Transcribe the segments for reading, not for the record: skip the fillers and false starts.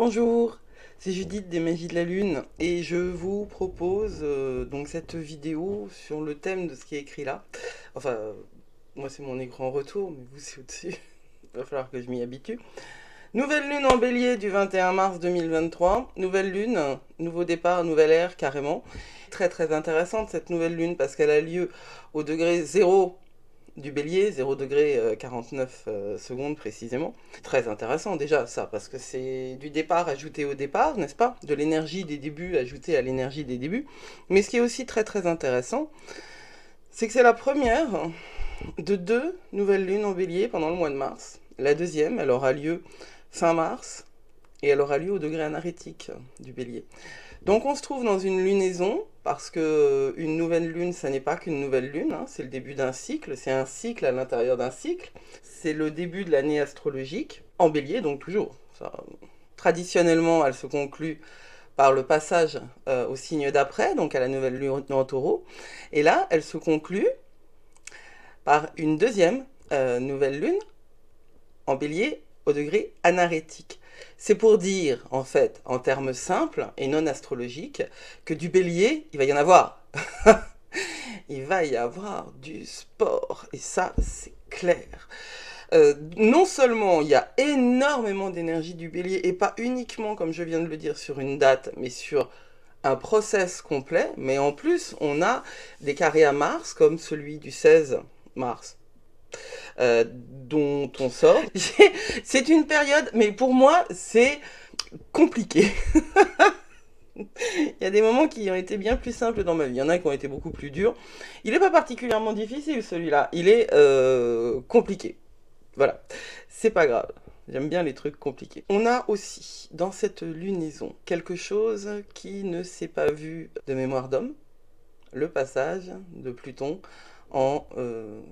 Bonjour, c'est Judith des Magies de la Lune et je vous propose donc cette vidéo sur le thème de ce qui est écrit là. Enfin, moi c'est mon écran retour, mais vous c'est au-dessus. Il va falloir que je m'y habitue. Nouvelle lune en bélier du 21 mars 2023. Nouvelle lune, nouveau départ, nouvelle ère carrément. Très très intéressante cette nouvelle lune parce qu'elle a lieu au degré 0 du bélier, 0 degré 49 secondes précisément. Très intéressant déjà ça, parce que c'est du départ ajouté au départ, n'est-ce pas? De l'énergie des débuts ajoutée à l'énergie des débuts. Mais ce qui est aussi très très intéressant, c'est que c'est la première de deux nouvelles lunes en bélier pendant le mois de mars. La deuxième, elle aura lieu fin mars, et elle aura lieu au degré anarétique du bélier. Donc on se trouve dans une lunaison, parce que une nouvelle lune, ça n'est pas qu'une nouvelle lune, hein, c'est le début d'un cycle, c'est un cycle à l'intérieur d'un cycle, c'est le début de l'année astrologique, en bélier donc toujours. Ça, traditionnellement, elle se conclut par le passage au signe d'après, donc à la nouvelle lune en taureau, et là, elle se conclut par une deuxième nouvelle lune en bélier au degré anarétique. C'est pour dire, en fait, en termes simples et non astrologiques, que du bélier, il va y en avoir. Il va y avoir du sport, et ça, c'est clair. Non seulement il y a énormément d'énergie du bélier, et pas uniquement, comme je viens de le dire, sur une date, mais sur un process complet, mais en plus, on a des carrés à Mars, comme celui du 16 mars. Dont on sort. C'est une période, mais pour moi, c'est compliqué. Il y a des moments qui ont été bien plus simples dans ma vie. Il y en a qui ont été beaucoup plus durs. Il n'est pas particulièrement difficile, celui-là. Il est compliqué. Voilà. C'est pas grave. J'aime bien les trucs compliqués. On a aussi, dans cette lunaison, quelque chose qui ne s'est pas vu de mémoire d'homme. Le passage de Pluton en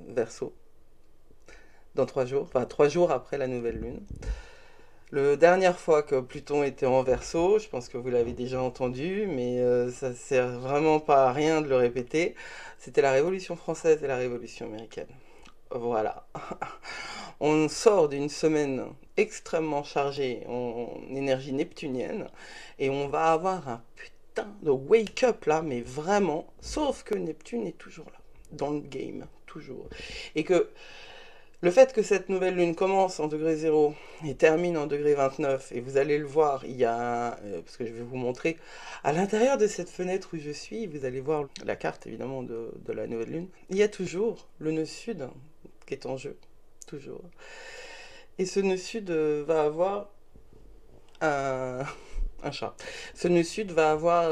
Verseau. Dans 3 jours, enfin 3 jours après la nouvelle lune. La dernière fois que Pluton était en Verseau, je pense que vous l'avez déjà entendu, mais ça sert vraiment pas à rien de le répéter, c'était la Révolution française et la Révolution américaine. Voilà. On sort d'une semaine extrêmement chargée en énergie neptunienne, et on va avoir un putain de wake-up là, mais vraiment, sauf que Neptune est toujours là, dans le game, toujours. Et que le fait que cette nouvelle lune commence en degré 0 et termine en degré 29, et vous allez le voir, il y a, parce que je vais vous montrer, à l'intérieur de cette fenêtre où je suis, vous allez voir la carte évidemment de la nouvelle lune, il y a toujours le nœud sud qui est en jeu, toujours. Et ce nœud sud va avoir un chat. Ce nœud sud va avoir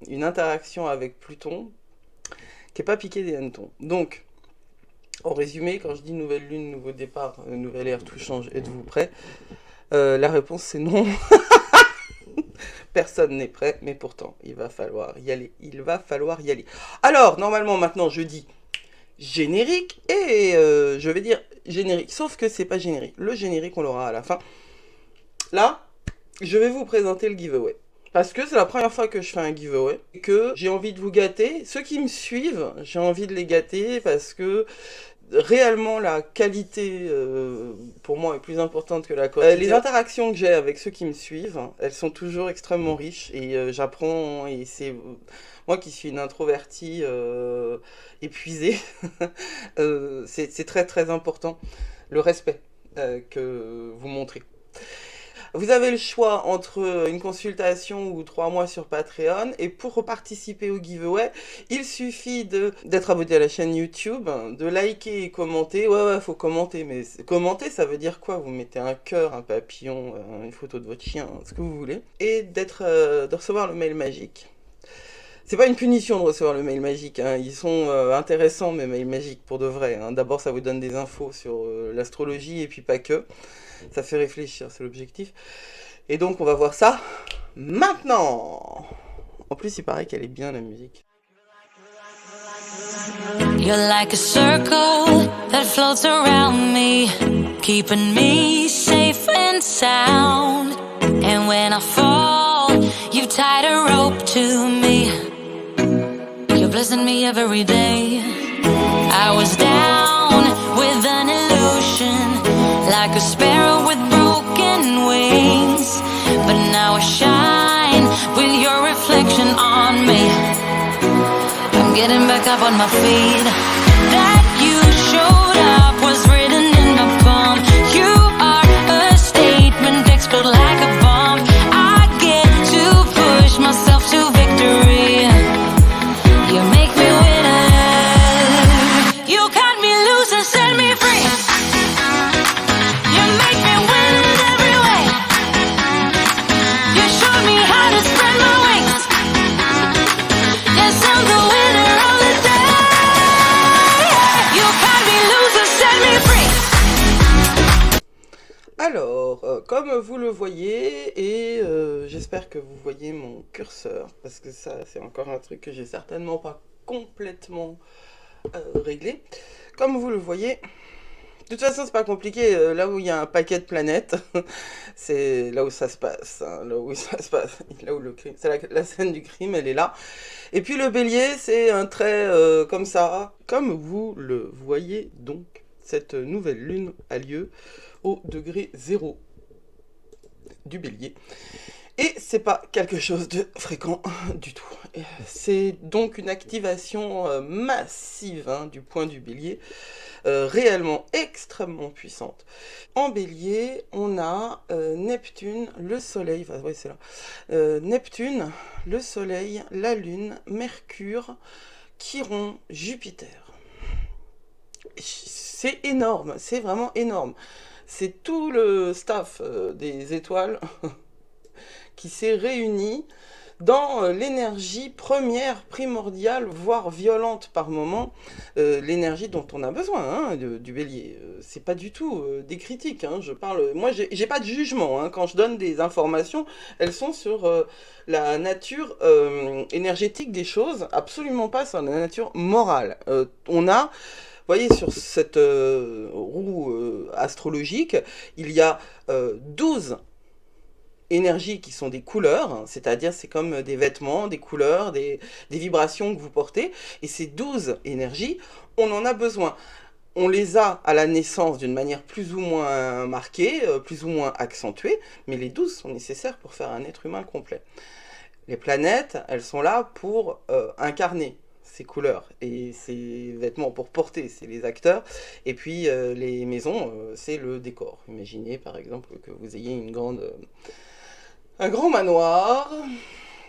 une interaction avec Pluton qui n'est pas piqué des hannetons. Donc, en résumé, quand je dis nouvelle lune, nouveau départ, nouvelle ère, tout change, êtes-vous prêts? La réponse c'est non. Personne n'est prêt, mais pourtant, il va falloir y aller. Il va falloir y aller. Alors, normalement, maintenant, je dis générique, et je vais dire générique, sauf que c'est pas générique. Le générique, on l'aura à la fin. Là, je vais vous présenter le giveaway. Parce que c'est la première fois que je fais un giveaway, et que j'ai envie de vous gâter. Ceux qui me suivent, j'ai envie de les gâter, parce que réellement la qualité pour moi est plus importante que la quantité. Les interactions que j'ai avec ceux qui me suivent, elles sont toujours extrêmement riches, et j'apprends, et c'est moi qui suis une introvertie épuisée, c'est très très important le respect que vous montrez. Vous avez le choix entre une consultation ou 3 mois sur Patreon, et pour participer au giveaway, il suffit d'être abonné à la chaîne YouTube, de liker et commenter. Ouais, faut commenter, mais commenter, ça veut dire quoi? Vous mettez un cœur, un papillon, une photo de votre chien, ce que vous voulez, et de recevoir le mail magique. C'est pas une punition de recevoir le mail magique, hein. Ils sont intéressants, mes mails magiques, pour de vrai, hein. D'abord, ça vous donne des infos sur l'astrologie, et puis pas que. Ça fait réfléchir, c'est l'objectif. Et donc, on va voir ça maintenant. En plus, il paraît qu'elle est bien, la musique. You're like a circle that floats around me, keeping me safe and sound. And when I fall, you've tied a rope to me. You're blessing me every day. I was down with an illusion, like a sparrow with broken wings. now I shine with your reflection on me. I'm getting back up on my feet. That you showed up was written in my palm. You are a statement, explode like a bomb. I get to push myself to victory. You make me winner. You cut me loose and set me free. You make me win in every way. You showed me how to spread my wings. Yes, I'm the winner of the day. You cut me loose and set me free. Alors, comme vous le voyez, et j'espère que vous voyez mon curseur, parce que ça, c'est encore un truc que j'ai certainement pas complètement réglé. Comme vous le voyez, de toute façon, c'est pas compliqué. Là où il y a un paquet de planètes, c'est là où ça se passe. Hein, là où ça se passe, là où le crime, c'est la scène du crime, elle est là. Et puis le bélier, c'est un trait comme ça. Comme vous le voyez donc, cette nouvelle lune a lieu au degré 0 du bélier. Et c'est pas quelque chose de fréquent du tout. C'est donc une activation massive du point du bélier, réellement extrêmement puissante. En bélier, on a Neptune, le soleil, enfin ouais c'est là, Neptune, le soleil, la lune, Mercure, Chiron, Jupiter. C'est énorme, c'est vraiment énorme. C'est tout le staff des étoiles qui s'est réuni dans l'énergie première, primordiale, voire violente par moment, l'énergie dont on a besoin du bélier. C'est pas du tout des critiques, je parle... Moi, j'ai pas de jugement, quand je donne des informations, elles sont sur la nature énergétique des choses, absolument pas sur la nature morale. On a... Vous voyez, sur cette roue astrologique, il y a 12 énergies qui sont des couleurs, c'est-à-dire c'est comme des vêtements, des couleurs, des vibrations que vous portez, et ces 12 énergies, on en a besoin. On les a à la naissance d'une manière plus ou moins marquée, plus ou moins accentuée, mais les 12 sont nécessaires pour faire un être humain complet. Les planètes, elles sont là pour incarner ces couleurs et ces vêtements pour porter, c'est les acteurs, et puis les maisons, c'est le décor. Imaginez par exemple que vous ayez un grand manoir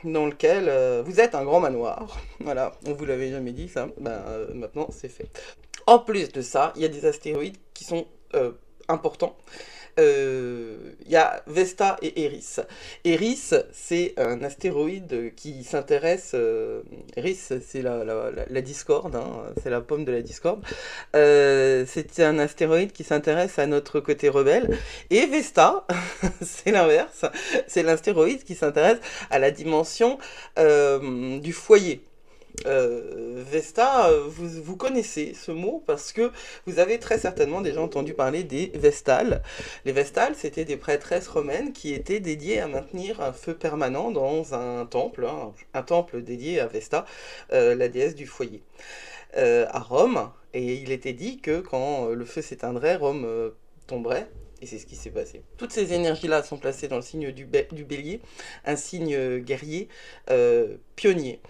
dans lequel vous êtes un grand manoir. Voilà, on vous l'avait jamais dit ça, maintenant c'est fait. En plus de ça, il y a des astéroïdes qui sont importants. Il y a Vesta et Eris. Eris, c'est un astéroïde qui s'intéresse... Eris, c'est la discorde, c'est la pomme de la discorde. C'est un astéroïde qui s'intéresse à notre côté rebelle. Et Vesta, c'est l'inverse, c'est l'astéroïde qui s'intéresse à la dimension du foyer. Vesta, vous connaissez ce mot parce que vous avez très certainement déjà entendu parler des Vestales. Les Vestales, c'était des prêtresses romaines qui étaient dédiées à maintenir un feu permanent dans un temple dédié à Vesta, la déesse du foyer, à Rome. Et il était dit que quand le feu s'éteindrait, Rome tomberait. Et c'est ce qui s'est passé. Toutes ces énergies-là sont placées dans le signe du bélier, un signe guerrier, pionnier.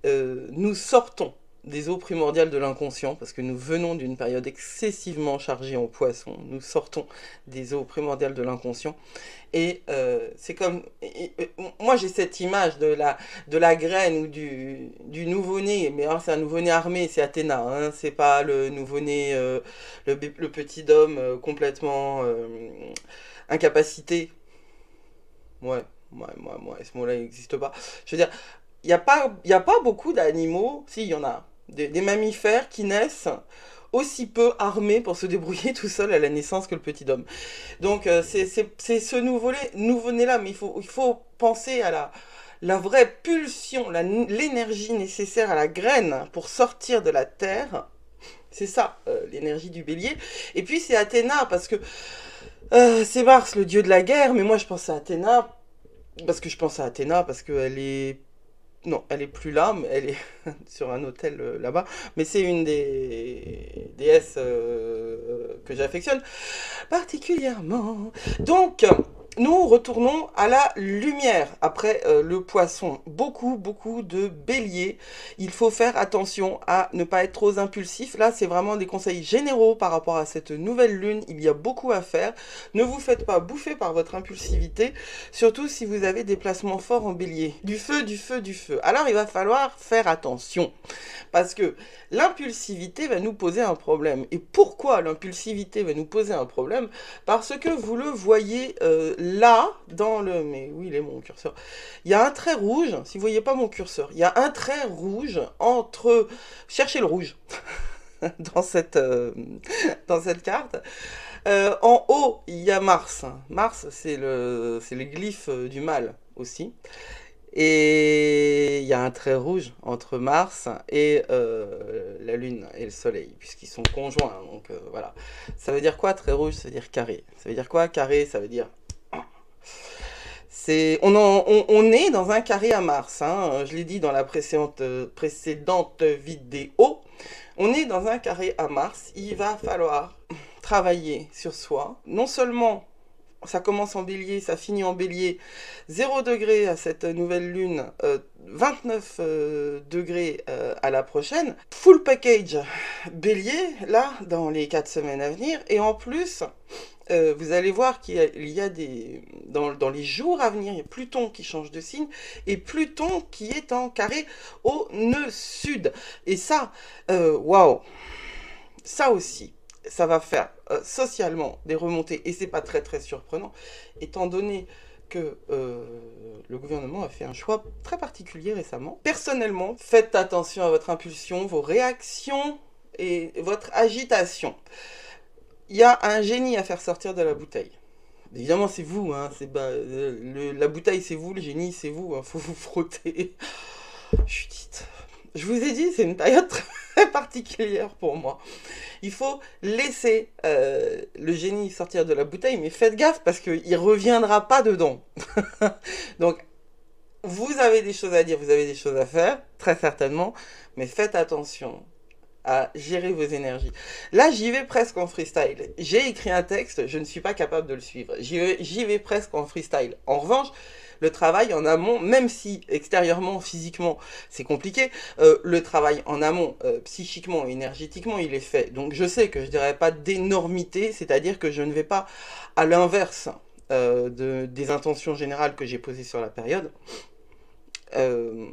Nous sortons des eaux primordiales de l'inconscient, parce que nous venons d'une période excessivement chargée en poisson. Nous sortons des eaux primordiales de l'inconscient. Et c'est comme... moi, j'ai cette image de la graine ou du nouveau-né. Mais c'est un nouveau-né armé, c'est Athéna. C'est pas le nouveau-né, le petit homme complètement incapacité. Ouais, ce mot-là n'existe pas. Je veux dire... Il n'y a pas beaucoup d'animaux, si, il y en a, des mammifères qui naissent aussi peu armés pour se débrouiller tout seul à la naissance que le petit homme. Donc c'est ce nouveau-né-là, mais il faut penser à la vraie pulsion, l'énergie nécessaire à la graine pour sortir de la terre. C'est ça, l'énergie du bélier. Et puis c'est Athéna, parce que c'est Mars, le dieu de la guerre, mais moi je pense à Athéna, parce qu'elle est... Non, elle est plus là, mais elle est sur un hôtel là-bas. Mais c'est une des déesses que j'affectionne particulièrement. Donc, Nous retournons à la lumière après le poisson. Beaucoup de béliers. Il faut faire attention à ne pas être trop impulsif. Là, c'est vraiment des conseils généraux par rapport à cette nouvelle lune. Il y a beaucoup à faire. Ne vous faites pas bouffer par votre impulsivité, surtout si vous avez des placements forts en bélier. Du feu, du feu, du feu. Alors, il va falloir faire attention parce que l'impulsivité va nous poser un problème. Et pourquoi l'impulsivité va nous poser un problème? Parce que vous le voyez là, dans le... Mais où il est mon curseur? Il y a un trait rouge, si vous voyez pas mon curseur, il y a un trait rouge entre... Cherchez le rouge dans cette carte. En haut, il y a Mars. Mars, c'est le glyphe du mal aussi. Et il y a un trait rouge entre Mars et la Lune et le Soleil, puisqu'ils sont conjoints. Donc voilà. Ça veut dire quoi, trait rouge? Ça veut dire carré. Ça veut dire quoi, carré? Ça veut dire... On est dans un carré à Mars. Hein. Je l'ai dit dans la précédente vidéo. On est dans un carré à Mars. Il va falloir travailler sur soi. Non seulement... ça commence en bélier, ça finit en bélier, 0 degré à cette nouvelle lune, 29 degrés à la prochaine, full package bélier, là, dans les 4 semaines à venir, et en plus, vous allez voir qu'il y a des... Dans les jours à venir, il y a Pluton qui change de signe, et Pluton qui est en carré au nœud sud, et ça, waouh, ça aussi, ça va faire socialement des remontées, et c'est pas très surprenant, étant donné que le gouvernement a fait un choix très particulier récemment. Personnellement, faites attention à votre impulsion, vos réactions et votre agitation. Il y a un génie à faire sortir de la bouteille. Évidemment, c'est vous, hein, la bouteille c'est vous, le génie c'est vous, hein, faut vous frotter. Judith, je vous ai dit, c'est une période très particulière pour moi. Il faut laisser le génie sortir de la bouteille, mais faites gaffe parce qu'il ne reviendra pas dedans. Donc, vous avez des choses à dire, vous avez des choses à faire, très certainement, mais faites attention à gérer vos énergies. Là, j'y vais presque en freestyle. J'ai écrit un texte, je ne suis pas capable de le suivre. J'y vais presque en freestyle. En revanche, le travail en amont, même si extérieurement, physiquement, c'est compliqué, le travail en amont, psychiquement et énergétiquement, il est fait. Donc je sais que je ne dirais pas d'énormité, c'est-à-dire que je ne vais pas à l'inverse des intentions générales que j'ai posées sur la période. Il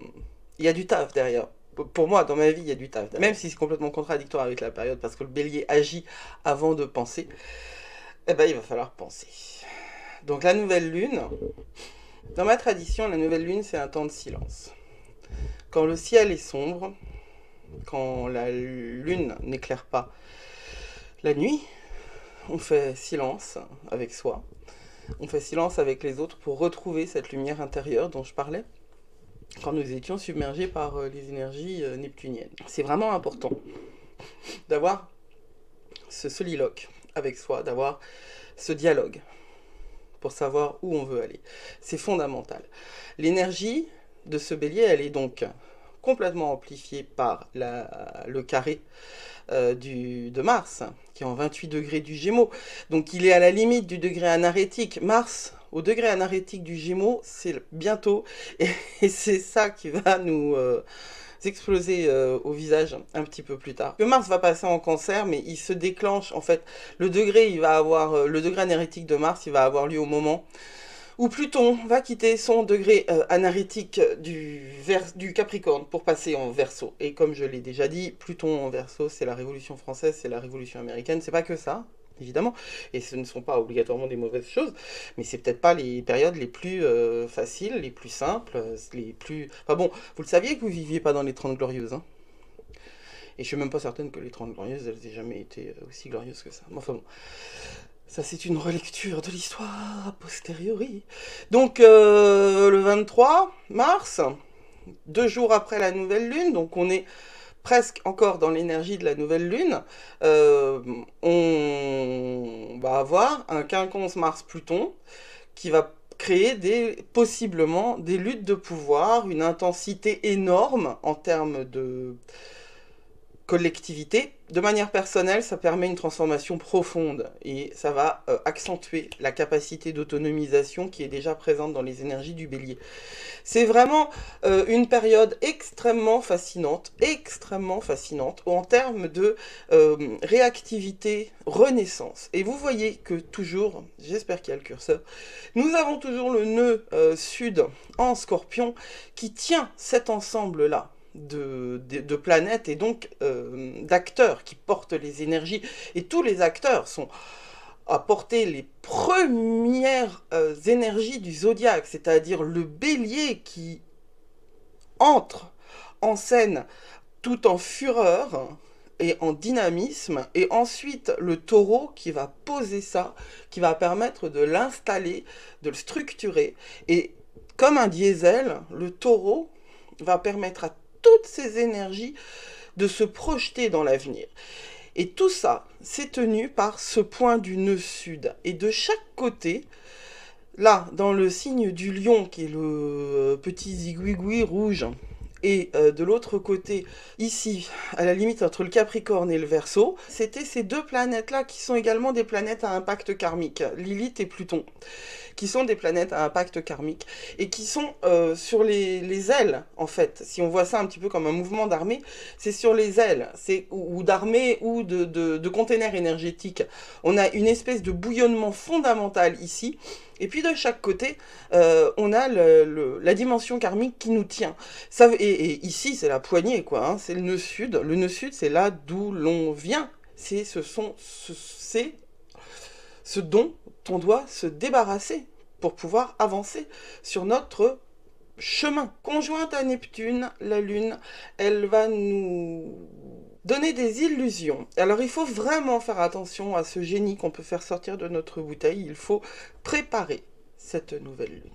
y a du taf derrière. Pour moi, dans ma vie, il y a du taf. Même si c'est complètement contradictoire avec la période, parce que le bélier agit avant de penser, eh ben, il va falloir penser. Donc la nouvelle lune, dans ma tradition, la nouvelle lune, c'est un temps de silence. Quand le ciel est sombre, quand la lune n'éclaire pas la nuit, on fait silence avec soi, on fait silence avec les autres pour retrouver cette lumière intérieure dont je parlais, quand nous étions submergés par les énergies neptuniennes. C'est vraiment important d'avoir ce soliloque avec soi, d'avoir ce dialogue pour savoir où on veut aller. C'est fondamental. L'énergie de ce bélier, elle est donc complètement amplifiée par le carré de Mars, qui est en 28 degrés du Gémeaux. Donc il est à la limite du degré anarétique. Mars, au degré anarétique du Gémeaux, c'est bientôt, et c'est ça qui va nous exploser au visage un petit peu plus tard. Le Mars va passer en Cancer, mais il se déclenche, en fait, le degré anarétique de Mars, il va avoir lieu au moment où Pluton va quitter son degré anarétique du Capricorne pour passer en Verseau. Et comme je l'ai déjà dit, Pluton en Verseau, c'est la Révolution française, c'est la Révolution américaine, c'est pas que ça, évidemment, et ce ne sont pas obligatoirement des mauvaises choses, mais c'est peut-être pas les périodes les plus faciles, les plus simples, les plus... Enfin bon, vous le saviez que vous viviez pas dans les 30 glorieuses, hein. Et je suis même pas certaine que les 30 glorieuses, elles aient jamais été aussi glorieuses que ça. Enfin bon, ça c'est une relecture de l'histoire a posteriori. Donc le 23 mars, 2 jours après la nouvelle lune, donc on est presque encore dans l'énergie de la nouvelle lune, on va avoir un quinconce Mars-Pluton qui va créer possiblement des luttes de pouvoir, une intensité énorme en termes collectivité. De manière personnelle, ça permet une transformation profonde et ça va accentuer la capacité d'autonomisation qui est déjà présente dans les énergies du bélier. C'est vraiment une période extrêmement fascinante en termes de réactivité, renaissance. Et vous voyez que toujours, j'espère qu'il y a le curseur, nous avons toujours le nœud sud en Scorpion qui tient cet ensemble-là de planètes et donc d'acteurs qui portent les énergies. Et tous les acteurs sont à porter les premières énergies du zodiaque, c'est-à-dire le bélier qui entre en scène tout en fureur et en dynamisme, et ensuite le taureau qui va poser ça, qui va permettre de l'installer, de le structurer, et comme un diesel, le taureau va permettre à toutes ces énergies de se projeter dans l'avenir. Et tout ça, c'est tenu par ce point du nœud sud. Et de chaque côté, là, dans le signe du lion, qui est le petit zigouigoui rouge, et de l'autre côté, ici, à la limite entre le Capricorne et le Verseau, c'était ces deux planètes-là qui sont également des planètes à impact karmique, Lilith et Pluton, qui sont des planètes à impact karmique, et qui sont sur les ailes, en fait. Si on voit ça un petit peu comme un mouvement d'armée, c'est sur les ailes, ou d'armée, ou de containers énergétiques. On a une espèce de bouillonnement fondamental ici, et puis de chaque côté, on a la dimension karmique qui nous tient. Ça, et ici, c'est la poignée, quoi. Hein, c'est le nœud sud. Le nœud sud, c'est là d'où l'on vient. C'est ce dont on doit se débarrasser pour pouvoir avancer sur notre chemin. Conjointe à Neptune, la Lune, elle va nous donner des illusions. Alors il faut vraiment faire attention à ce génie qu'on peut faire sortir de notre bouteille. Il faut préparer cette nouvelle lune.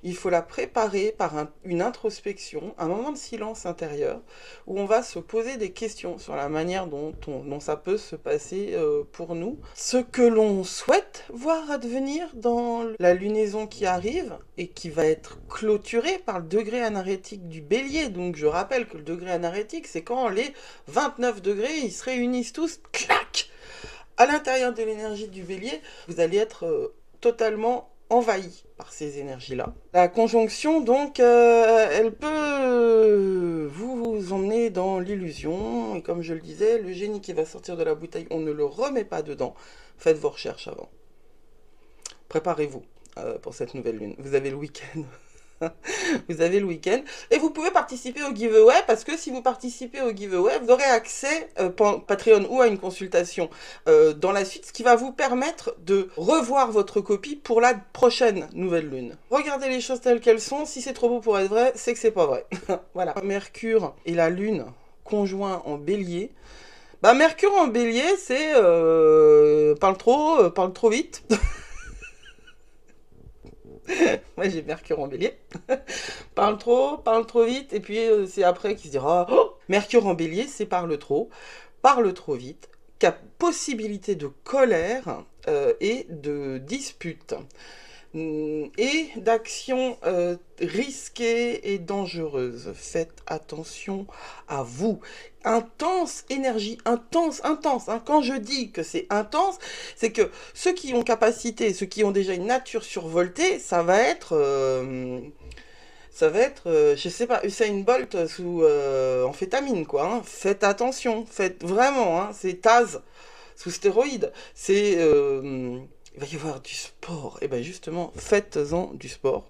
Il faut la préparer par une introspection, un moment de silence intérieur, où on va se poser des questions sur la manière dont ça peut se passer pour nous. Ce que l'on souhaite voir advenir dans la lunaison qui arrive, et qui va être clôturée par le degré anarétique du bélier. Donc je rappelle que le degré anarétique, c'est quand les 29 degrés, ils se réunissent tous, clac, à l'intérieur de l'énergie du bélier, vous allez être totalement envahi par ces énergies-là. La conjonction, donc, elle peut vous emmener dans l'illusion, et comme je le disais, le génie qui va sortir de la bouteille, on ne le remet pas dedans. Faites vos recherches avant. Préparez-vous pour cette nouvelle lune. Vous avez le week-end. Vous avez le week-end et vous pouvez participer au giveaway, parce que si vous participez au giveaway, vous aurez accès Patreon ou à une consultation dans la suite, ce qui va vous permettre de revoir votre copie pour la prochaine nouvelle lune. Regardez les choses telles qu'elles sont. Si c'est trop beau pour être vrai, c'est que c'est pas vrai. Voilà. Mercure et la lune conjoints en bélier. Bah, Mercure en bélier, c'est parle trop vite. Moi j'ai Mercure en bélier. parle trop vite, et puis c'est après qu'il se dira oh, Mercure en bélier, c'est parle trop vite, possibilité de colère et de dispute. Et d'actions risquées et dangereuses. Faites attention à vous. Intense, énergie, intense. Hein. Quand je dis que c'est intense, c'est que ceux qui ont capacité, ceux qui ont déjà une nature survoltée, ça va être, je sais pas, Usain Bolt sous amphétamine, quoi. Hein. Faites attention, faites vraiment, hein, c'est Taz sous stéroïdes. C'est... il va y avoir du sport. Et bien justement, faites-en du sport.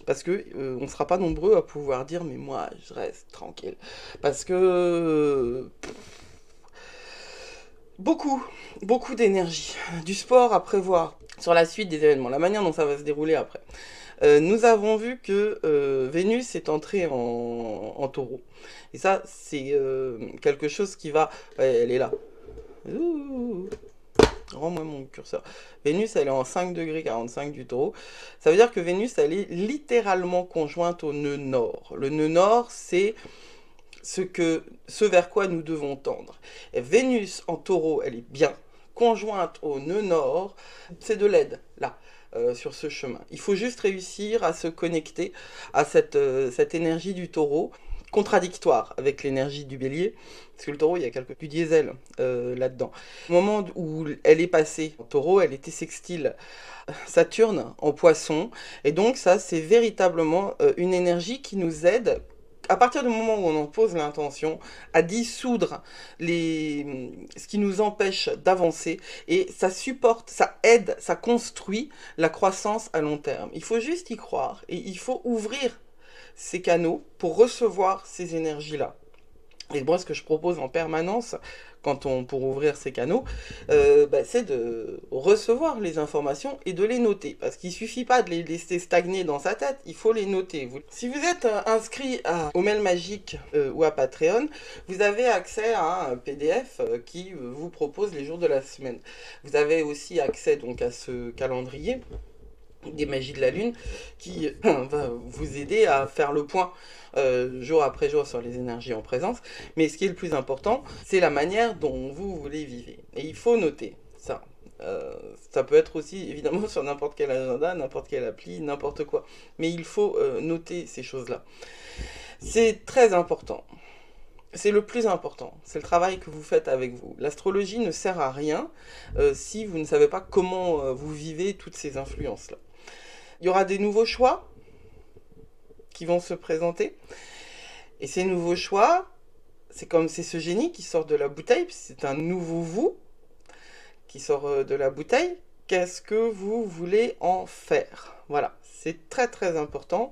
Parce que on ne sera pas nombreux à pouvoir dire mais moi je reste tranquille. Parce que beaucoup d'énergie. Du sport à prévoir sur la suite des événements, la manière dont ça va se dérouler après. Nous avons vu que Vénus est entrée en taureau. Et ça, c'est quelque chose qui va... elle est là. Ouh. Rends-moi mon curseur. Vénus, elle est en 5 degrés 45 du taureau. Ça veut dire que Vénus, elle est littéralement conjointe au nœud nord. Le nœud nord, c'est ce vers quoi nous devons tendre. Et Vénus en taureau, elle est bien conjointe au nœud nord. C'est de l'aide, là, sur ce chemin. Il faut juste réussir à se connecter à cette énergie du taureau. contradictoire avec l'énergie du bélier, parce que le taureau, il y a du diesel là-dedans. Au moment où elle est passée en taureau, elle était sextile Saturne en poisson, et donc ça, c'est véritablement une énergie qui nous aide, à partir du moment où on en pose l'intention, à dissoudre ce qui nous empêche d'avancer, et ça supporte, ça aide, ça construit la croissance à long terme. Il faut juste y croire, et il faut ouvrir ces canaux pour recevoir ces énergies-là. Et moi, ce que je propose en permanence, pour ouvrir ces canaux, c'est de recevoir les informations et de les noter. Parce qu'il ne suffit pas de les laisser stagner dans sa tête, il faut les noter. Si vous êtes inscrit au Mail Magique ou à Patreon, vous avez accès à un PDF qui vous propose les jours de la semaine. Vous avez aussi accès donc à ce calendrier des magies de la lune qui va vous aider à faire le point jour après jour sur les énergies en présence. Mais ce qui est le plus important, c'est la manière dont vous voulez vivre. Et il faut noter ça. Ça peut être aussi évidemment sur n'importe quel agenda, n'importe quelle appli, n'importe quoi. Mais il faut noter ces choses-là. C'est très important. C'est le plus important, c'est le travail que vous faites avec vous. L'astrologie ne sert à rien si vous ne savez pas comment vous vivez toutes ces influences-là. Il y aura des nouveaux choix qui vont se présenter. Et ces nouveaux choix, c'est ce génie qui sort de la bouteille, c'est un nouveau vous qui sort de la bouteille. Qu'est-ce que vous voulez en faire? Voilà, c'est très très important.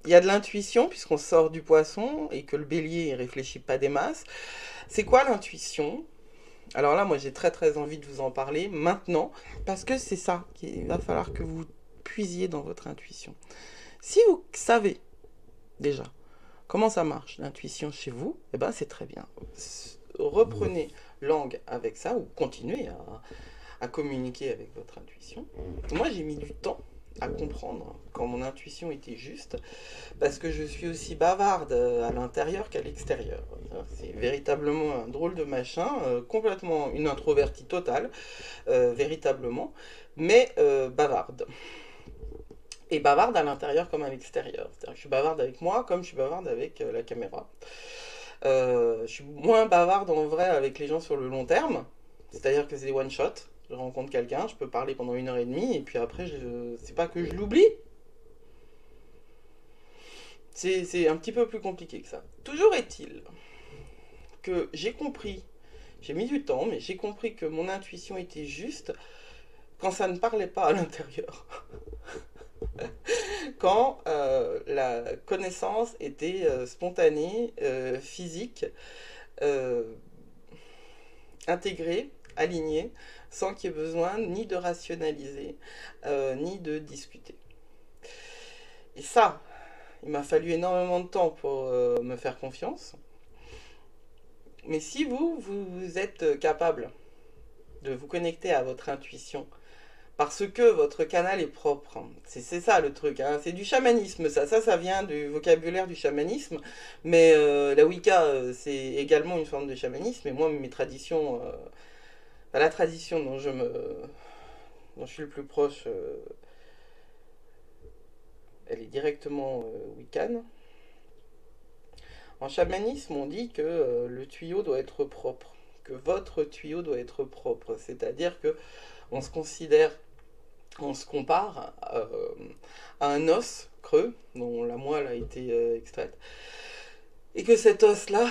Il y a de l'intuition, puisqu'on sort du poisson, et que le bélier ne réfléchit pas des masses. C'est quoi l'intuition? Alors là, moi j'ai très très envie de vous en parler maintenant, parce que c'est ça qu'il va falloir que vous puisiez dans votre intuition. Si vous savez déjà comment ça marche l'intuition chez vous, eh ben c'est très bien. Reprenez langue avec ça, ou continuez à communiquer avec votre intuition. Moi j'ai mis du temps à comprendre quand mon intuition était juste, parce que je suis aussi bavarde à l'intérieur qu'à l'extérieur. C'est véritablement un drôle de machin, complètement une introvertie totale, véritablement, mais bavarde. Et bavarde à l'intérieur comme à l'extérieur. C'est-à-dire que je suis bavarde avec moi comme je suis bavarde avec la caméra. Je suis moins bavarde en vrai avec les gens sur le long terme, c'est-à-dire que c'est des one-shot. Je rencontre quelqu'un, je peux parler pendant 1 heure et demie, et puis après, c'est pas que je l'oublie. C'est un petit peu plus compliqué que ça. Toujours est-il que j'ai compris, j'ai mis du temps, mais j'ai compris que mon intuition était juste quand ça ne parlait pas à l'intérieur. Quand la connaissance était spontanée, physique, intégrée, alignée, sans qu'il y ait besoin ni de rationaliser, ni de discuter. Et ça, il m'a fallu énormément de temps pour me faire confiance. Mais si vous êtes capable de vous connecter à votre intuition, parce que votre canal est propre. C'est ça le truc, hein. C'est du chamanisme, ça vient du vocabulaire du chamanisme, mais la Wicca, c'est également une forme de chamanisme, et moi, mes traditions, la tradition dont je suis le plus proche, elle est directement Wiccan. En chamanisme, on dit que le tuyau doit être propre, que votre tuyau doit être propre, c'est-à-dire que on se compare à un os creux dont la moelle a été extraite, et que cet os-là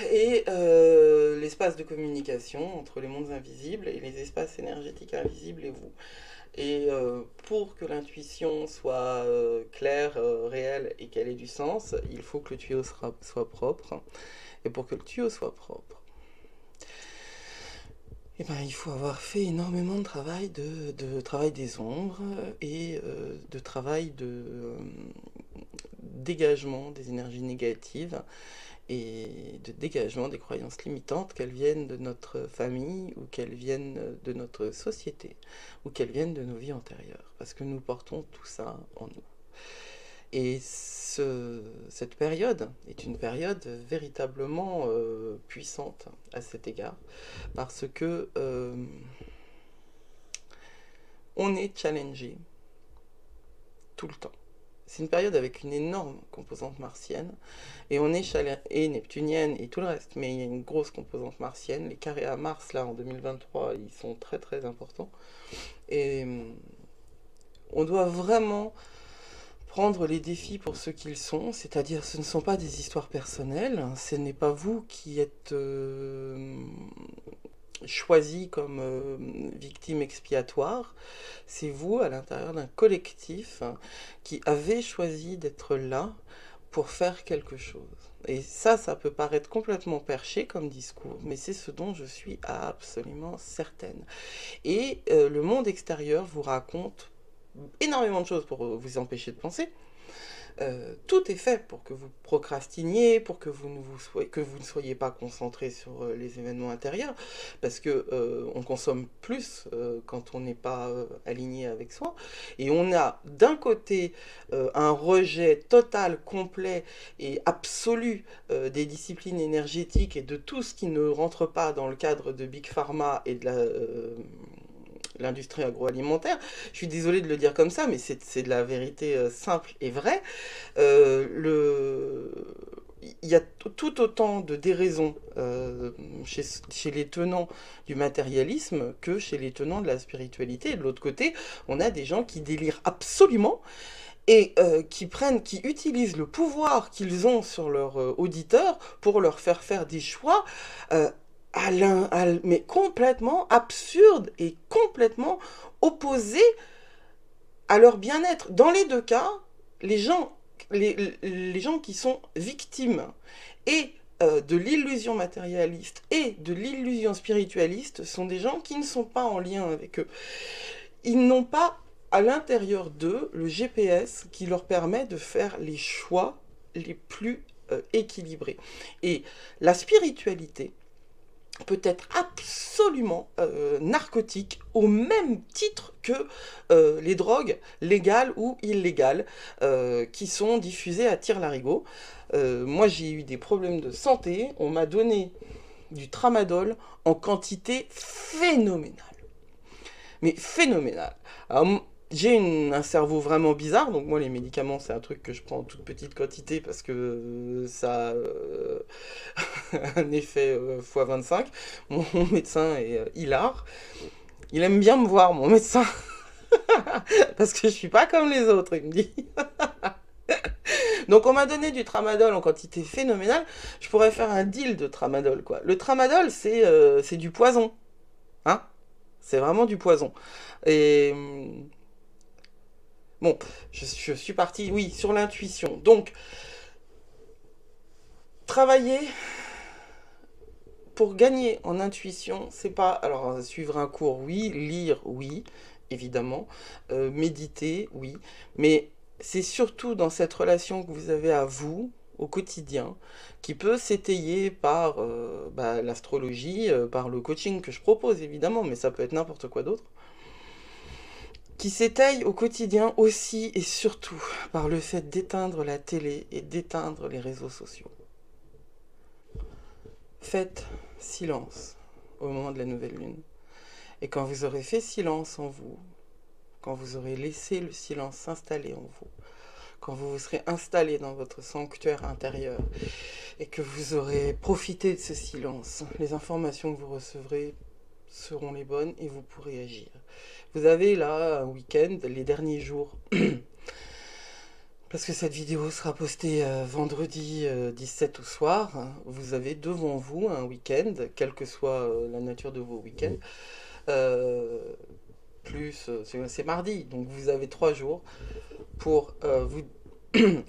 est l'espace de communication entre les mondes invisibles et les espaces énergétiques invisibles et vous. Et pour que l'intuition soit claire, réelle et qu'elle ait du sens, il faut que le tuyau soit propre. Et pour que le tuyau soit propre, eh ben, il faut avoir fait énormément de travail, de travail des ombres et de travail de dégagement des énergies négatives et de dégagement des croyances limitantes, qu'elles viennent de notre famille ou qu'elles viennent de notre société ou qu'elles viennent de nos vies antérieures, parce que nous portons tout ça en nous. Et cette période est une période véritablement puissante à cet égard, parce que on est challengé tout le temps. C'est une période avec une énorme composante martienne, et on est et neptunienne et tout le reste, mais il y a une grosse composante martienne. Les carrés à Mars, là, en 2023, ils sont très très importants. Et on doit vraiment prendre les défis pour ce qu'ils sont, c'est-à-dire ce ne sont pas des histoires personnelles, ce n'est pas vous qui êtes choisi comme victime expiatoire, c'est vous à l'intérieur d'un collectif qui avez choisi d'être là pour faire quelque chose. Et ça peut paraître complètement perché comme discours, mais c'est ce dont je suis absolument certaine. Et le monde extérieur vous raconte énormément de choses pour vous empêcher de penser. Tout est fait pour que vous procrastiniez, pour que vous ne soyez pas concentré sur les événements intérieurs, parce que on consomme plus quand on n'est pas aligné avec soi, et on a d'un côté un rejet total, complet et absolu des disciplines énergétiques et de tout ce qui ne rentre pas dans le cadre de Big Pharma et de l'industrie agroalimentaire. Je suis désolée de le dire comme ça, mais c'est de la vérité simple et vraie. Il y a tout autant de déraisons chez les tenants du matérialisme que chez les tenants de la spiritualité. Et de l'autre côté, on a des gens qui délirent absolument et qui utilisent le pouvoir qu'ils ont sur leur auditeur pour leur faire faire des choix mais complètement absurde et complètement opposé à leur bien-être. Dans les deux cas, les gens qui sont victimes et de l'illusion matérialiste et de l'illusion spiritualiste sont des gens qui ne sont pas en lien avec eux. Ils n'ont pas à l'intérieur d'eux le GPS qui leur permet de faire les choix les plus équilibrés. Et la spiritualité peut être absolument narcotique au même titre que les drogues légales ou illégales qui sont diffusées à tire-larigot. Moi j'ai eu des problèmes de santé, on m'a donné du tramadol en quantité phénoménale. Mais phénoménale. Alors, j'ai un cerveau vraiment bizarre, donc moi les médicaments c'est un truc que je prends en toute petite quantité parce que ça a un effet x25. Mon médecin est hilar. Il aime bien me voir, mon médecin, parce que je suis pas comme les autres, il me dit. Donc on m'a donné du tramadol en quantité phénoménale, je pourrais faire un deal de tramadol, quoi. Le tramadol c'est du poison, hein, c'est vraiment du poison. Et bon, je suis parti, oui, sur l'intuition. Donc, travailler pour gagner en intuition, c'est pas... Alors, suivre un cours, oui. Lire, oui, évidemment. Méditer, oui. Mais c'est surtout dans cette relation que vous avez à vous, au quotidien, qui peut s'étayer par l'astrologie, par le coaching que je propose, évidemment, mais ça peut être n'importe quoi d'autre, qui s'étaye au quotidien aussi et surtout par le fait d'éteindre la télé et d'éteindre les réseaux sociaux. Faites silence au moment de la nouvelle lune. Et quand vous aurez fait silence en vous, quand vous aurez laissé le silence s'installer en vous, quand vous vous serez installé dans votre sanctuaire intérieur et que vous aurez profité de ce silence, les informations que vous recevrez seront les bonnes et vous pourrez agir. Vous avez là un week-end, les derniers jours, parce que cette vidéo sera postée vendredi 17 au soir. Vous avez devant vous un week-end, quelle que soit la nature de vos week-ends, c'est mardi, donc vous avez 3 jours pour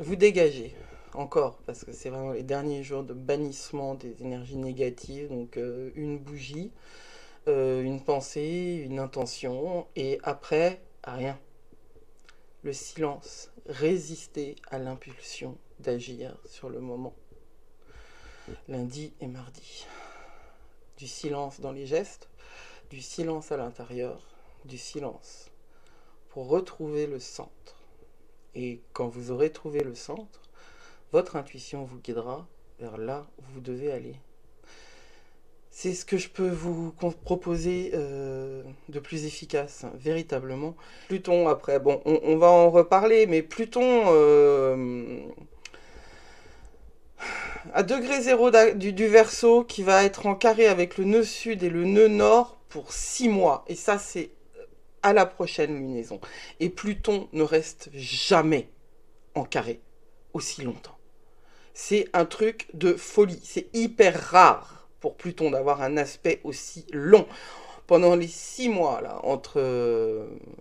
vous dégager encore, parce que c'est vraiment les derniers jours de bannissement des énergies négatives, donc une bougie, une pensée, une intention, et après, rien. Le silence, résister à l'impulsion d'agir sur le moment. Lundi et mardi. Du silence dans les gestes, du silence à l'intérieur, du silence pour retrouver le centre. Et quand vous aurez trouvé le centre, votre intuition vous guidera vers là où vous devez aller. C'est ce que je peux vous proposer de plus efficace, véritablement. Pluton, après, bon, on va en reparler, mais Pluton, à degré zéro du Verseau, qui va être en carré avec le nœud sud et le nœud nord pour 6 mois. Et ça, c'est à la prochaine lunaison. Et Pluton ne reste jamais en carré aussi longtemps. C'est un truc de folie. C'est hyper rare pour Pluton d'avoir un aspect aussi long. Pendant les 6 mois, là,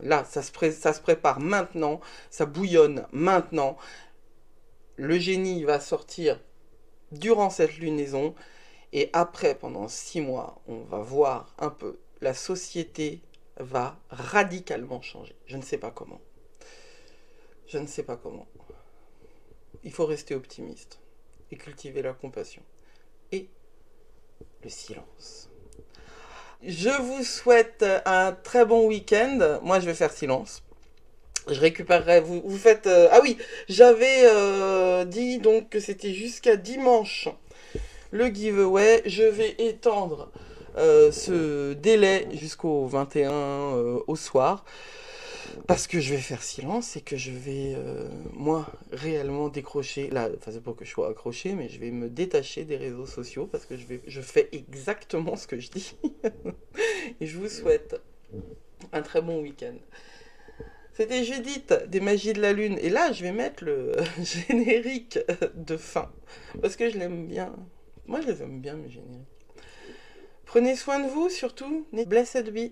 là, ça se prépare maintenant, ça bouillonne maintenant. Le génie va sortir durant cette lunaison. Et après, pendant 6 mois, on va voir un peu. La société va radicalement changer. Je ne sais pas comment. Je ne sais pas comment. Il faut rester optimiste et cultiver la compassion et le silence. Je vous souhaite un très bon week-end. Moi, je vais faire silence. Je récupérerai. Vous faites. Ah oui, j'avais dit donc que c'était jusqu'à dimanche le giveaway. Je vais étendre ce délai jusqu'au 21 au soir. Parce que je vais faire silence et que je vais, moi, réellement décrocher, là, enfin c'est pas que je sois accroché, mais je vais me détacher des réseaux sociaux parce que je fais exactement ce que je dis. Et je vous souhaite un très bon week-end. C'était Judith des Magies de la Lune. Et là, je vais mettre le générique de fin. Parce que je l'aime bien. Moi, je les aime bien, mes génériques. Prenez soin de vous, surtout. Blessed be.